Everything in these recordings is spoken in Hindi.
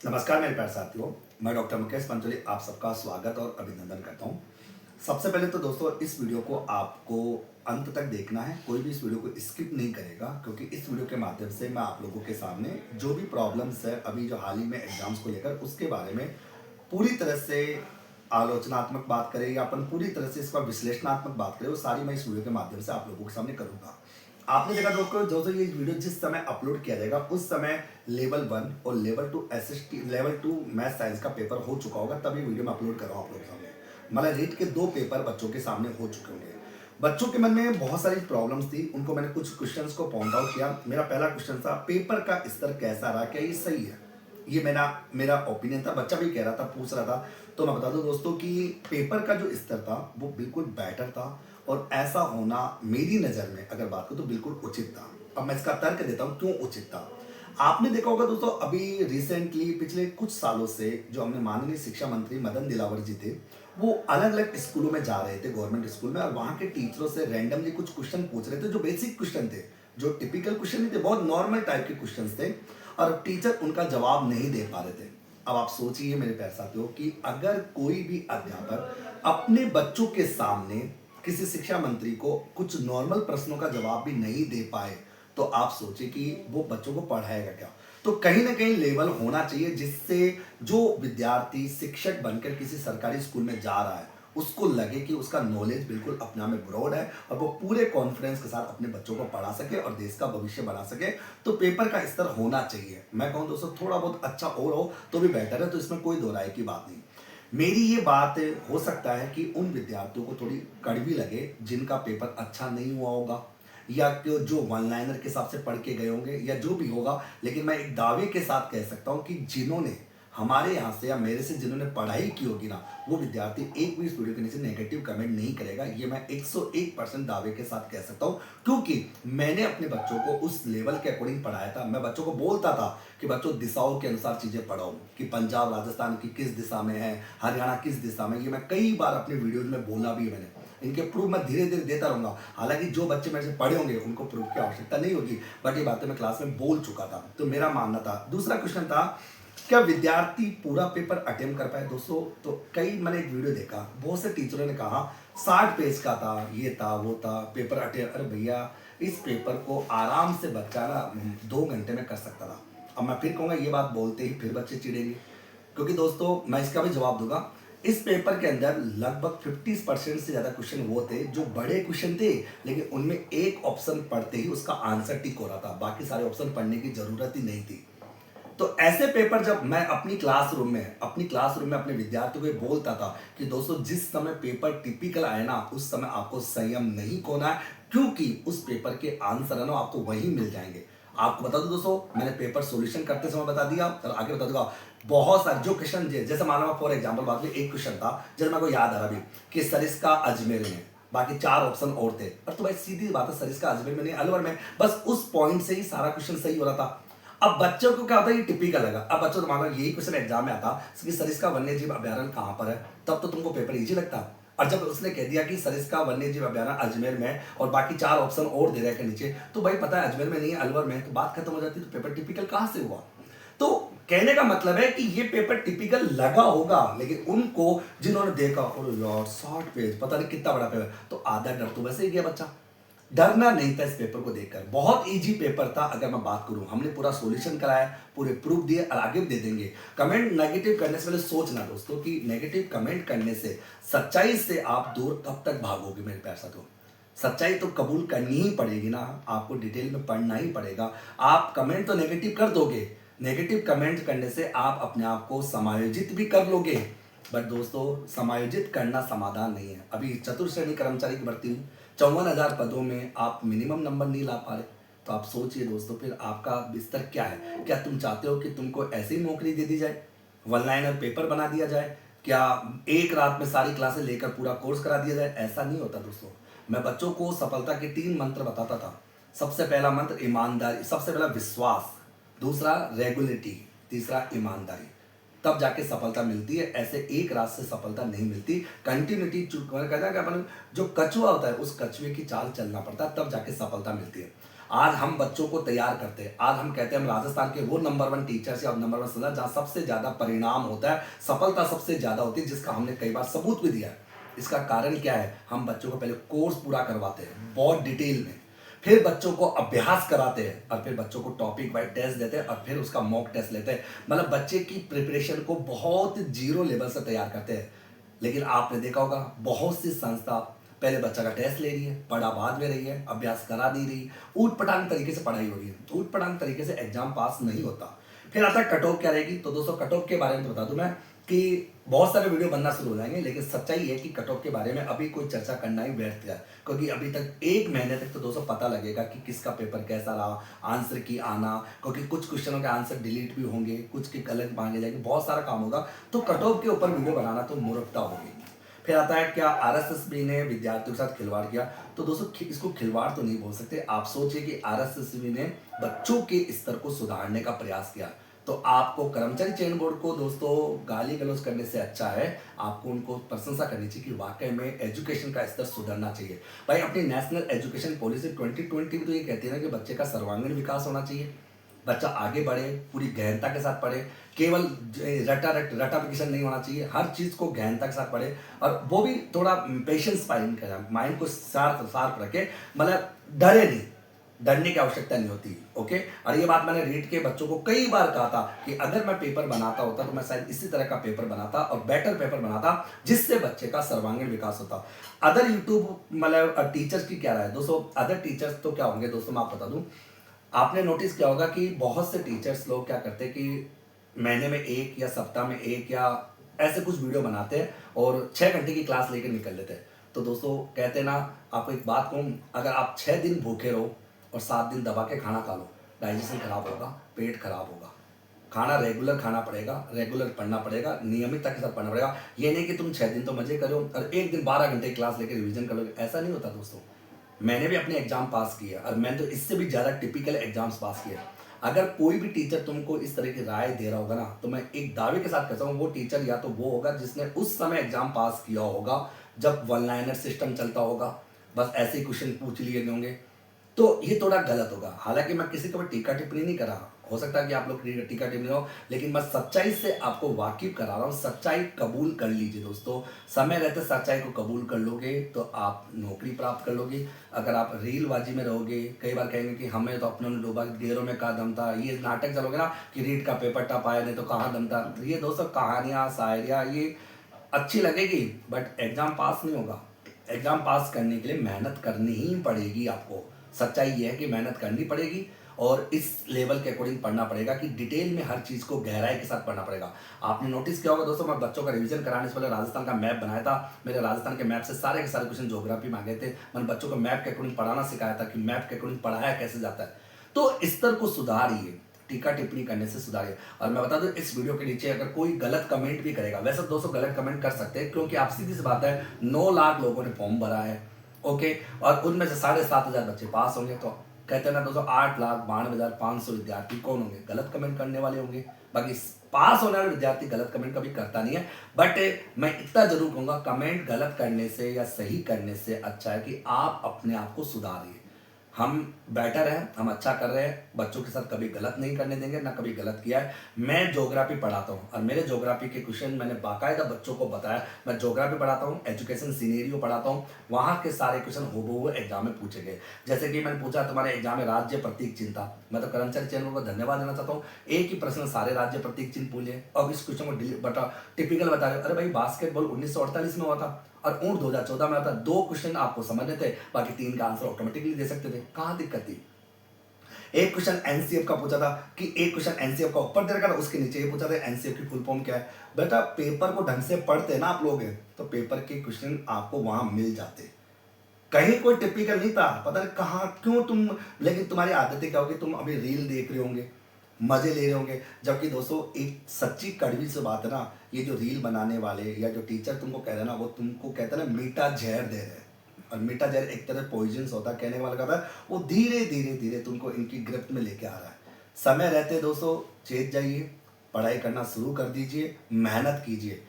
नमस्कार मेरे प्यारे साथियों। मैं डॉक्टर मुकेश पंचोली आप सबका स्वागत और अभिनंदन करता हूं। सबसे पहले तो दोस्तों इस वीडियो को आपको अंत तक देखना है, कोई भी इस वीडियो को स्किप नहीं करेगा, क्योंकि इस वीडियो के माध्यम से मैं आप लोगों के सामने जो भी प्रॉब्लम्स है अभी जो हाल ही में एग्जाम्स को लेकर उसके बारे में पूरी तरह से आलोचनात्मक बात करें या अपन पूरी तरह से इसका विश्लेषणात्मक बात करें, वो सारी मैं इस वीडियो के माध्यम से आप लोगों के सामने करूंगा। आपने देखा दोस्तों ये वीडियो जिस समय अपलोड किया जाएगा उस समय लेवल 1 और level 2 SST level 2 math science का पेपर हो चुका होगा, तभी वीडियो में अपलोड कर रहा हूँ आप लोगों के सामने। मतलब रीट के 2 पेपर बच्चों के सामने हो चुके होंगे। बच्चों के मन में बहुत सारी प्रॉब्लम्स थी, उनको मैंने कुछ क्वेश्चंस को पॉइंट आउट किया। मेरा पहला क्वेश्चन था पेपर का स्तर कैसा रहा, क्या ये सही है? ये मेरा मेरा ओपिनियन था, बच्चा भी कह रहा था, पूछ रहा था। तो मैं बता दूं दोस्तों कि पेपर का जो स्तर था वो बिल्कुल बेटर था, और ऐसा होना मेरी नज़र में अगर बात करूं तो बिल्कुल उचित था। अब मैं इसका तर्क देता हूं क्यों उचित था। आपने देखा होगा दोस्तों, अभी रिसेंटली पिछले कुछ सालों से जो हमने माननीय शिक्षा मंत्री मदन दिलावर जी थे, वो अलग अलग स्कूलों में जा रहे थे, गवर्नमेंट स्कूल में, और वहां के टीचरों से रैंडमली कुछ क्वेश्चन पूछ रहे थे जो बेसिक क्वेश्चन थे, जो टिपिकल क्वेश्चन नहीं थे, बहुत नॉर्मल टाइप के क्वेश्चन थे, और टीचर उनका जवाब नहीं दे पा रहे थे। अब आप सोचिए मेरे प्यारे साथियों कि अगर कोई भी अध्यापक अपने बच्चों के सामने किसी शिक्षा मंत्री को कुछ नॉर्मल प्रश्नों का जवाब भी नहीं दे पाए, तो आप सोचिए कि वो बच्चों को पढ़ाएगा क्या। तो कहीं ना कहीं लेवल होना चाहिए जिससे जो विद्यार्थी शिक्षक बनकर किसी सरकारी स्कूल में जा रहा है उसको लगे कि उसका नॉलेज बिल्कुल अपना में ब्रॉड है, और वो पूरे कॉन्फिडेंस के साथ अपने बच्चों को पढ़ा सके और देश का भविष्य बना सके। तो पेपर का स्तर होना चाहिए। मैं कहूँ दोस्तों थोड़ा बहुत अच्छा और हो तो भी बेटर है, तो इसमें कोई दो राय की बात नहीं। मेरी ये बात हो सकता है कि उन विद्यार्थियों को थोड़ी कड़वी लगे जिनका पेपर अच्छा नहीं हुआ होगा, या जो वन लाइनर के हिसाब से पढ़ के गए होंगे, या जो भी होगा। लेकिन मैं एक दावे के साथ कह सकता हूं कि जिन्होंने हमारे यहाँ से या मेरे से जिन्होंने पढ़ाई की होगी ना, वो विद्यार्थी एक भी इस वीडियो के नीचे नेगेटिव कमेंट नहीं करेगा। ये मैं 101% दावे के साथ कह सकता हूँ, क्योंकि मैंने अपने बच्चों को उस लेवल के अकॉर्डिंग पढ़ाया था। मैं बच्चों को बोलता था कि बच्चों दिशाओं के अनुसार चीजें पढ़ो, कि पंजाब राजस्थान की किस दिशा में है, हरियाणा किस दिशा में। ये मैं कई बार अपने वीडियोज में बोला भी है मैंने। इनके प्रूफ मैं धीरे धीरे देता रहूंगा। हालांकि जो बच्चे मेरे से पढ़े होंगे उनको प्रूफ की आवश्यकता नहीं होगी, बट ये बातें मैं क्लास में बोल चुका था। तो मेरा मानना था। दूसरा क्वेश्चन था क्या विद्यार्थी पूरा पेपर अटेम्प्ट कर पाए। दोस्तों तो कई मैंने एक वीडियो देखा, बहुत से टीचरों ने कहा 60 पेज का था, ये था वो था, पेपर अटेम्प्ट। अरे भैया, इस पेपर को आराम से बच्चा ना 2 घंटे में कर सकता था। अब मैं फिर कहूंगा, ये बात बोलते ही फिर बच्चे चिढ़ेंगे, क्योंकि दोस्तों मैं इसका भी जवाब दूंगा। इस पेपर के अंदर लगभग 50% से ज्यादा क्वेश्चन वो थे जो बड़े क्वेश्चन थे, लेकिन उनमें एक ऑप्शन पढ़ते ही उसका आंसर टिक हो रहा था, बाकी सारे ऑप्शन पढ़ने की जरूरत ही नहीं थी। तो ऐसे पेपर जब मैं अपनी क्लासरूम में अपने विद्यार्थियों को बोलता था कि दोस्तों जिस समय पेपर टिपिकल आए ना, उस समय आपको संयम नहीं खोना है, क्योंकि उस पेपर के आंसर है ना आपको वहीं मिल जाएंगे। आपको बता दूं दोस्तों, मैंने पेपर सॉल्यूशन करते समय बता दिया और आगे बता दूंगा। बहुत सारे जो क्वेश्चन जैसे मान लो फॉर एग्जाम्पल बात एक क्वेश्चन था जैसे मेरे को याद आ रहा अभी कि सरिस्का अजमेर में, बाकी 4 ऑप्शन और थे, और तो भाई सीधी बात है, सरिस्का अजमेर में नहीं अलवर में, बस उस पॉइंट से ही सारा क्वेश्चन सही हो रहा था। अब बच्चों को क्या होता है, ये टिपिकल लगा। अब बच्चों तो मान लो यही क्वेश्चन एग्जाम में आता कि सरिस्का वन्य जीव अभ्यारण्य कहां पर है, तब तो तुमको पेपर इजी लगता। और जब उसने कह दिया कि सरिस्का वन्य जीव अभ्यारण्य अजमेर में और बाकी 4 ऑप्शन और दे रहे के नीचे, तो भाई पता है अजमेर में नहीं है अलवर में, तो बात खत्म हो जाती। तो पेपर टिपिकल कहां से हुआ? तो कहने का मतलब है कि ये पेपर टिपिकल लगा होगा, लेकिन उनको जिन्होंने देखा और यार 60 पेज पता नहीं कितना बड़ा पेपर, तो आधा डर तो वैसे ही गया बच्चा। डरना नहीं था इस पेपर को देखकर, बहुत इजी पेपर था। अगर मैं बात करूं, हमने पूरा सॉल्यूशन कराया, पूरे प्रूफ दिए और आगे भी दे देंगे। कमेंट नेगेटिव करने से पहले सोचना दोस्तों कि नेगेटिव कमेंट करने से सच्चाई से आप दूर कब तक भागोगे मेरे प्यारे साथियों। सच्चाई तो कबूल करनी ही पड़ेगी ना, आपको डिटेल में पढ़ना ही पड़ेगा। आप कमेंट तो नेगेटिव कर दोगे, नेगेटिव कमेंट करने से आप अपने आप को समायोजित भी कर लोगे, बट दोस्तों समायोजित करना समाधान नहीं है। अभी चतुर्श्रेणी कर्मचारी की भर्ती हुई, 54,000 पदों में आप मिनिमम नंबर नहीं ला पा रहे, तो आप सोचिए दोस्तों फिर आपका बिस्तर क्या है। क्या तुम चाहते हो कि तुमको ऐसी नौकरी दे दी जाए, वन लाइनर पेपर बना दिया जाए, क्या एक रात में सारी क्लासेस लेकर पूरा कोर्स करा दिया जाए? ऐसा नहीं होता दोस्तों। मैं बच्चों को सफलता के 3 मंत्र बताता था। सबसे पहला मंत्र ईमानदारी, सबसे पहला विश्वास, दूसरा रेगुलरिटी, तीसरा ईमानदारी, तब जाके सफलता मिलती है। ऐसे एक रात से सफलता नहीं मिलती। कंटिन्यूटी कहता है कि अपन जो कछुआ होता है उस कछुए की चाल चलना पड़ता है, तब जाके सफलता मिलती है। आज हम बच्चों को तैयार करते हैं, आज हम कहते हैं हम राजस्थान के वो नंबर 1 टीचर्स या नंबर 1 संस्था जहाँ सबसे ज्यादा परिणाम होता है, सफलता सबसे ज्यादा होती है, जिसका हमने कई बार सबूत भी दिया है। इसका कारण क्या है, हम बच्चों को पहले कोर्स पूरा करवाते हैं बहुत डिटेल में, फिर बच्चों को अभ्यास कराते हैं और फिर बच्चों को टॉपिक वाइज टेस्ट देते हैं और फिर उसका मॉक टेस्ट लेते हैं। मतलब बच्चे की प्रिपरेशन को बहुत जीरो लेवल से तैयार करते हैं। लेकिन आपने देखा होगा बहुत सी संस्था पहले बच्चा का टेस्ट ले रही है, पढ़ा बाद में रही है, अभ्यास करा नहीं रही, ऊट पटांग तरीके से पढ़ाई हो रही है, ऊट पटांग तरीके से एग्जाम पास नहीं होता। फिर आता है कट ऑफ क्या रहेगी। तो दोस्तों कट ऑफ के बारे में तो बता दूं मैं कि बहुत सारे वीडियो बनना शुरू हो जाएंगे, लेकिन सच्चाई है कि कट ऑफ के बारे में अभी कोई चर्चा करना ही व्यर्थ है, क्योंकि अभी तक 1 महीने तक तो दोस्तों पता लगेगा कि किसका पेपर कैसा रहा, आंसर की आना, क्योंकि कुछ क्वेश्चनों के आंसर डिलीट भी होंगे, कुछ के गलत मांगे जाएंगे, बहुत सारा काम होगा। तो कट ऑफ के ऊपर वीडियो बनाना तो मूर्खता होगी। फिर आता है क्या आरएसएस ने विद्यार्थियों के साथ खिलवाड़ किया। तो दोस्तों इसको खिलवाड़ तो नहीं बोल सकते, आप सोचिए कि आरएसएस ने बच्चों के स्तर को सुधारने का प्रयास किया। तो आपको कर्मचारी चयन बोर्ड को दोस्तों गाली गलौज करने से अच्छा है आपको उनको प्रशंसा करनी चाहिए कि वाकई में एजुकेशन का स्तर सुधरना चाहिए। भाई अपनी नेशनल एजुकेशन पॉलिसी 2020 में तो ये कहती है ना कि बच्चे का सर्वांगीण विकास होना चाहिए, बच्चा आगे बढ़े, पूरी गहनता के साथ पढ़े, केवल रटाफिकेशन नहीं होना चाहिए, हर चीज़ को गहनता के साथ पढ़े और वो भी थोड़ा पेशेंस माइंड को शार्प रखे, मतलब डरे नहीं, डरने की आवश्यकता नहीं होती। ओके, और ये बात मैंने रीड के बच्चों को कई बार कहा था कि अगर मैं पेपर बनाता होता तो मैं शायद इसी तरह का पेपर बनाता और बेटर पेपर बनाता जिससे बच्चे का सर्वांगीण विकास होता। अदर यूट्यूब मतलब टीचर्स की क्या राय है दोस्तों, अदर टीचर्स तो क्या होंगे दोस्तों, मैं आपको बता दूं, आपने नोटिस किया होगा कि बहुत से टीचर्स लोग क्या करते हैं कि महीने में एक या सप्ताह में एक या ऐसे कुछ वीडियो बनाते हैं और 6 घंटे की क्लास लेकर निकल लेते हैं। तो दोस्तों कहते हैं ना, आपको एक बात कहूँ, अगर आप 6 दिन भूखे रहो और 7 दिन दबा के खाना खा लो, डाइजेशन खराब होगा, पेट खराब होगा। खाना रेगुलर खाना पड़ेगा, रेगुलर पढ़ना पड़ेगा, नियमितता के साथ पढ़ना पड़ेगा। ये नहीं कि तुम 6 दिन तो मजे करो और एक दिन 12 घंटे की क्लास लेकर रिवीजन कर लोगे, ऐसा नहीं होता दोस्तों। मैंने भी अपने एग्जाम पास किए और मैंने तो इससे भी ज़्यादा टिपिकल एग्जाम्स पास किए। अगर कोई भी टीचर तुमको इस तरह की राय दे रहा होगा ना, तो मैं एक दावे के साथ कहता हूँ वो टीचर या तो वो होगा जिसने उस समय एग्जाम पास किया होगा जब वन लाइनर सिस्टम चलता होगा, बस ऐसे ही क्वेश्चन पूछ लिए होंगे, तो ये थोड़ा गलत होगा। हालांकि मैं किसी को भी टीका टिप्पणी नहीं कर रहा, हो सकता है कि आप लोग टीका टिप्पणी हो, लेकिन मैं सच्चाई से आपको वाकिफ करा रहा हूँ। सच्चाई कबूल कर लीजिए दोस्तों, समय रहते सच्चाई को कबूल कर लोगे तो आप नौकरी प्राप्त कर लोगे। अगर आप रीलबाजी में रहोगे, कई बार कहेंगे कि हमें तो अपनों ने डूबा, ढेरों में कहा दम था, ये नाटक चलोगे ना कि रीट का पेपर टप आया नहीं तो कहाँ दम था, ये दोस्तों कहानियाँ शायरियाँ ये अच्छी लगेगी बट एग्जाम पास नहीं होगा। एग्जाम पास करने के लिए मेहनत करनी ही पड़ेगी आपको। सच्चाई ये है कि मेहनत करनी पड़ेगी और इस लेवल के अकॉर्डिंग पढ़ना पड़ेगा कि डिटेल में हर चीज़ को गहराई के साथ पढ़ना पड़ेगा। आपने नोटिस किया होगा दोस्तों, मैं बच्चों का रिवीजन कराने से पहले राजस्थान का मैप बनाया था। मेरे राजस्थान के मैप से सारे के सारे क्वेश्चन ज्योग्राफी में आ गए थे। मैंने बच्चों को मैप के अकॉर्डिंग पढ़ाना सिखाया था कि मैप के अकॉर्डिंग पढ़ाया कैसे जाता है। तो स्तर को सुधारिए, टीका टिप्पणी करने से सुधारिए। और मैं बता दूं, इस वीडियो के नीचे अगर कोई गलत कमेंट भी करेगा, वैसे दोस्तों गलत कमेंट कर सकते हैं क्योंकि आप सीधी सी बात है 9 लाख लोगों ने फॉर्म भरा है, ओके, और उनमें से 7,500 बच्चे पास होंगे। तो कहते हैं ना दोस्तों 8,92,500 विद्यार्थी कौन होंगे, गलत कमेंट करने वाले होंगे। बाकी पास होने वाले विद्यार्थी गलत कमेंट कभी करता नहीं है। बट मैं इतना जरूर कहूंगा, कमेंट गलत करने से या सही करने से अच्छा है कि आप अपने आप को सुधारिए। हम बेटर हैं, हम अच्छा कर रहे हैं, बच्चों के साथ कभी गलत नहीं करने देंगे, ना कभी गलत किया है। मैं ज्योग्राफी पढ़ाता हूँ और मेरे ज्योग्राफी के क्वेश्चन मैंने बाकायदा बच्चों को बताया। मैं ज्योग्राफी पढ़ाता हूँ, एजुकेशन सीनेरियो पढ़ाता हूँ, वहाँ के सारे क्वेश्चन हूबहू एग्जाम में पूछे गए। जैसे कि मैंने पूछा तुम्हारे एग्जाम में राज्य प्रतीक चिन्ह था, मैं तो कर्मचारी चयन को धन्यवाद देना चाहता हूँ। एक ही प्रश्न सारे राज्य प्रतीक चिन्ह पूछे और इस क्वेश्चन को टिपिकल बता रहे हो। अरे भाई बास्केटबॉल 1948 में हुआ था और ऊंट 2014 में आता। 2 क्वेश्चन आपको समझने थे, बाकी 3 का आंसर ऑटोमेटिकली दे सकते थे, कहां दिक्कत थी। एक क्वेश्चन एनसीएफ का पूछा था कि एक क्वेश्चन एनसीएफ का ऊपर दे रखा था, उसके नीचे ये पूछा था एनसीएफ की फुल फॉर्म क्या है। बेटा पेपर को ढंग से पढ़ते ना आप लोग, तो पेपर के क्वेश्चन आपको वहां मिल जाते। कहीं कोई टिपिकल नहीं था, पता नहीं कहाँ क्यों तुम, लेकिन तुम्हारी आदतें क्या होगी, तुम अभी रील देख रहे होंगे, मजे ले रहे होंगे। जबकि दोस्तों एक सच्ची कड़वी से बात है ना, ये जो रील बनाने वाले या जो टीचर तुमको कह रहे हैं ना, वो तुमको कहते हैं ना मीठा जहर दे रहे हैं। और मीठा जहर एक तरह पॉइजन्स होता है, कहने वाला कहता है वो धीरे धीरे धीरे तुमको इनकी गिरफ्त में लेके आ रहा है। समय रहते दोस्तों चेत जाइए, पढ़ाई करना शुरू कर दीजिए, मेहनत कीजिए।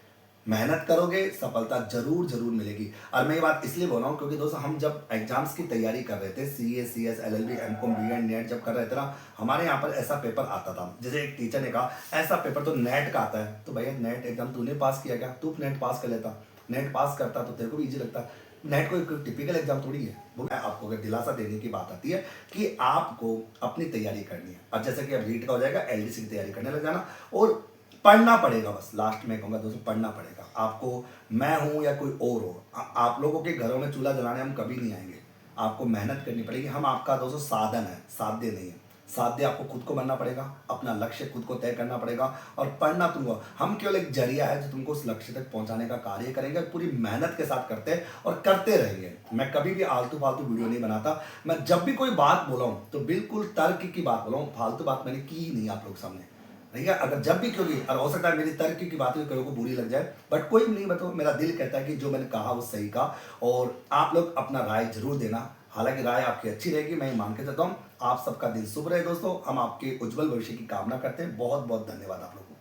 मेहनत करोगे सफलता जरूर जरूर मिलेगी। और मैं ये बात इसलिए बोल रहा हूँ क्योंकि दोस्तों हम जब एग्जाम्स की तैयारी कर रहे थे, CA, CS, LLB, MCom, BEd, NET जब कर रहे थे ना, हमारे यहाँ पर ऐसा पेपर आता था। जैसे एक टीचर ने कहा ऐसा पेपर तो नेट का आता है, तो भैया नेट एग्जाम तूने पास किया क्या? तू नेट पास कर लेता, नेट पास करता तो तेरे को भी इजी लगता। नेट कोई टिपिकल एग्जाम थोड़ी है। वो आपको अगर दिलासा देने की बात आती है कि आपको अपनी तैयारी करनी है। अब जैसे कि अब रीट का हो जाएगा, एलडीसी की तैयारी करने लग जाना और पढ़ना पड़ेगा। बस लास्ट में कहूँगा दोस्तों, पढ़ना पड़ेगा आपको। मैं हूँ या कोई और हो, आप लोगों के घरों में चूल्हा जलाने हम कभी नहीं आएंगे। आपको मेहनत करनी पड़ेगी। हम आपका दोस्तों साधन है, साध्य नहीं है। साध्य आपको खुद को बनना पड़ेगा, अपना लक्ष्य खुद को तय करना पड़ेगा और पढ़ना तुमको। हम केवल एक जरिया है जो तुमको उस लक्ष्य तक पहुंचाने का कार्य करेंगे, पूरी मेहनत के साथ करते हैं और करते रहेंगे। मैं कभी भी आलतू फालतू वीडियो नहीं बनाता। मैं जब भी कोई बात बोला हूं तो बिल्कुल तर्क की बात बोला हूं, फालतू बात मैंने की ही नहीं आप लोग सामने। ठीक है, अगर जब भी क्योंकि और हो सकता है मेरी तर्क की बातें कई को बुरी लग जाए, बट कोई नहीं, बताओ मेरा दिल कहता है कि जो मैंने कहा वो सही कहा। और आप लोग अपना राय जरूर देना। हालांकि राय आपकी अच्छी रहेगी, मैं मान के चलता हूँ। आप सबका दिन शुभ रहे दोस्तों। हम आपके उज्जवल भविष्य की कामना करते हैं। बहुत बहुत धन्यवाद आप लोगों को।